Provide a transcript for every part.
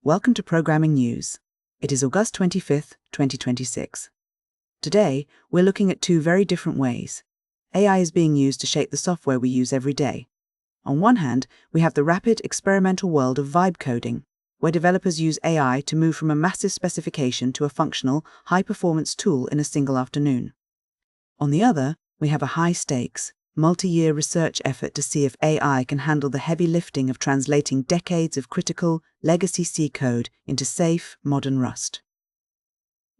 Welcome to Programming News. It is August 25th, 2026. Today, we're looking at two very different ways AI is being used to shape the software we use every day. On one hand, we have the rapid experimental world of vibe coding, where developers use AI to move from a massive specification to a functional, high-performance tool in a single afternoon. On the other, we have a high-stakes, multi-year research effort to see if AI can handle the heavy lifting of translating decades of critical, legacy C code into safe, modern Rust.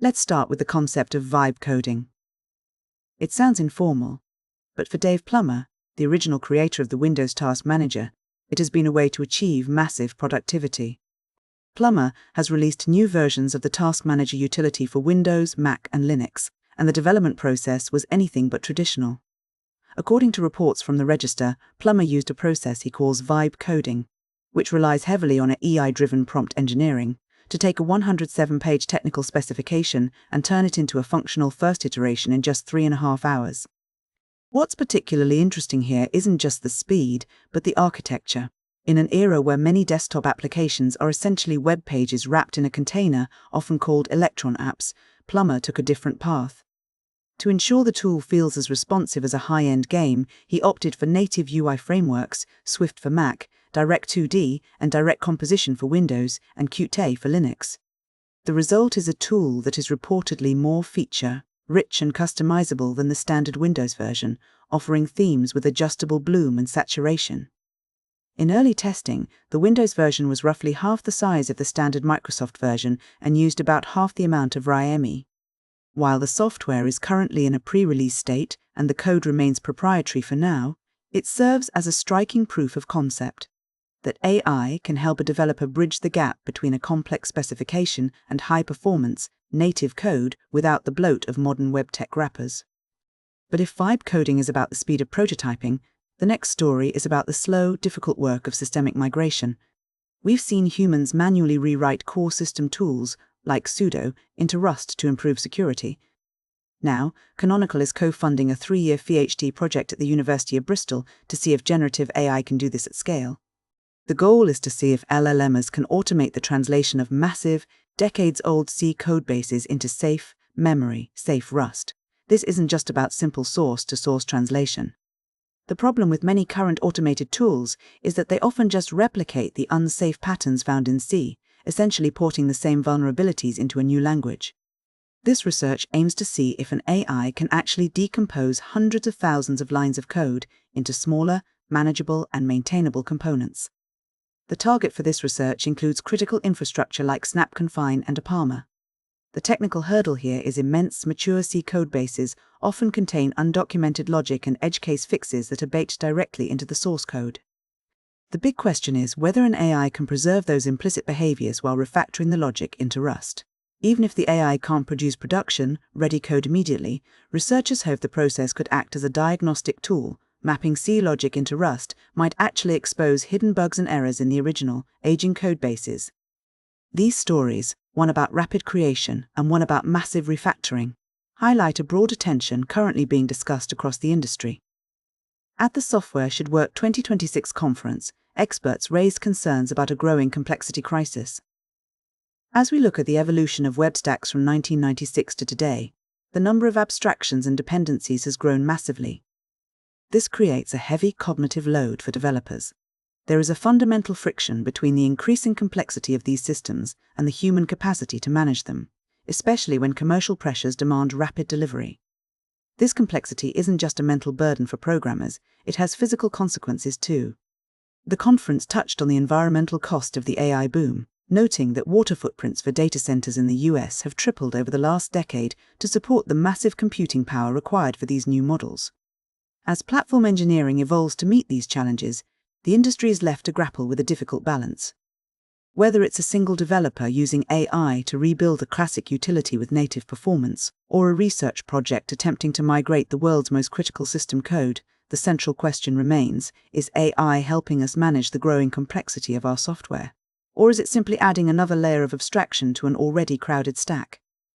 Let's start with the concept of vibe coding. It sounds informal, but for Dave Plummer, the original creator of the Windows Task Manager, it has been a way to achieve massive productivity. Plummer has released new versions of the Task Manager utility for Windows, Mac, and Linux, and the development process was anything but traditional. According to reports from the Register, Plummer used a process he calls vibe coding, which relies heavily on AI-driven prompt engineering, to take a 107-page technical specification and turn it into a functional first iteration in just 3.5 hours. What's particularly interesting here isn't just the speed, but the architecture. In an era where many desktop applications are essentially web pages wrapped in a container, often called Electron apps, Plummer took a different path. To ensure the tool feels as responsive as a high-end game, he opted for native UI frameworks, Swift for Mac, Direct2D and Direct Composition for Windows, and Qt for Linux. The result is a tool that is reportedly more feature-rich and customizable than the standard Windows version, offering themes with adjustable bloom and saturation. In early testing, the Windows version was roughly half the size of the standard Microsoft version and used about half the amount of RIME. While the software is currently in a pre-release state and the code remains proprietary for now, it serves as a striking proof of concept that AI can help a developer bridge the gap between a complex specification and high-performance, native code without the bloat of modern web tech wrappers. But if vibe coding is about the speed of prototyping, the next story is about the slow, difficult work of systemic migration. We've seen humans manually rewrite core system tools like sudo, into Rust to improve security. Now, Canonical is co-funding a 3-year PhD project at the University of Bristol to see if generative AI can do this at scale. The goal is to see if LLMs can automate the translation of massive, decades-old C codebases into safe, memory-safe Rust. This isn't just about simple source-to-source translation. The problem with many current automated tools is that they often just replicate the unsafe patterns found in C, essentially porting the same vulnerabilities into a new language. This research aims to see if an AI can actually decompose hundreds of thousands of lines of code into smaller, manageable, and maintainable components. The target for this research includes critical infrastructure like Snap Confine and Apama. The technical hurdle here is immense, mature C codebases often contain undocumented logic and edge case fixes that are baked directly into the source code. The big question is whether an AI can preserve those implicit behaviors while refactoring the logic into Rust. Even if the AI can't produce production-ready code immediately, researchers hope the process could act as a diagnostic tool. Mapping C logic into Rust might actually expose hidden bugs and errors in the original, aging codebases. These stories, one about rapid creation and one about massive refactoring, highlight a broader tension currently being discussed across the industry. At the Software Should Work 2026 conference, experts raised concerns about a growing complexity crisis. As we look at the evolution of web stacks from 1996 to today, the number of abstractions and dependencies has grown massively. This creates a heavy cognitive load for developers. There is a fundamental friction between the increasing complexity of these systems and the human capacity to manage them, especially when commercial pressures demand rapid delivery. This complexity isn't just a mental burden for programmers, it has physical consequences too. The conference touched on the environmental cost of the AI boom, noting that water footprints for data centers in the US have tripled over the last decade to support the massive computing power required for these new models. As platform engineering evolves to meet these challenges, the industry is left to grapple with a difficult balance. Whether it's a single developer using AI to rebuild a classic utility with native performance, or a research project attempting to migrate the world's most critical system code, the central question remains, is AI helping us manage the growing complexity of our software? Or is it simply adding another layer of abstraction to an already crowded stack?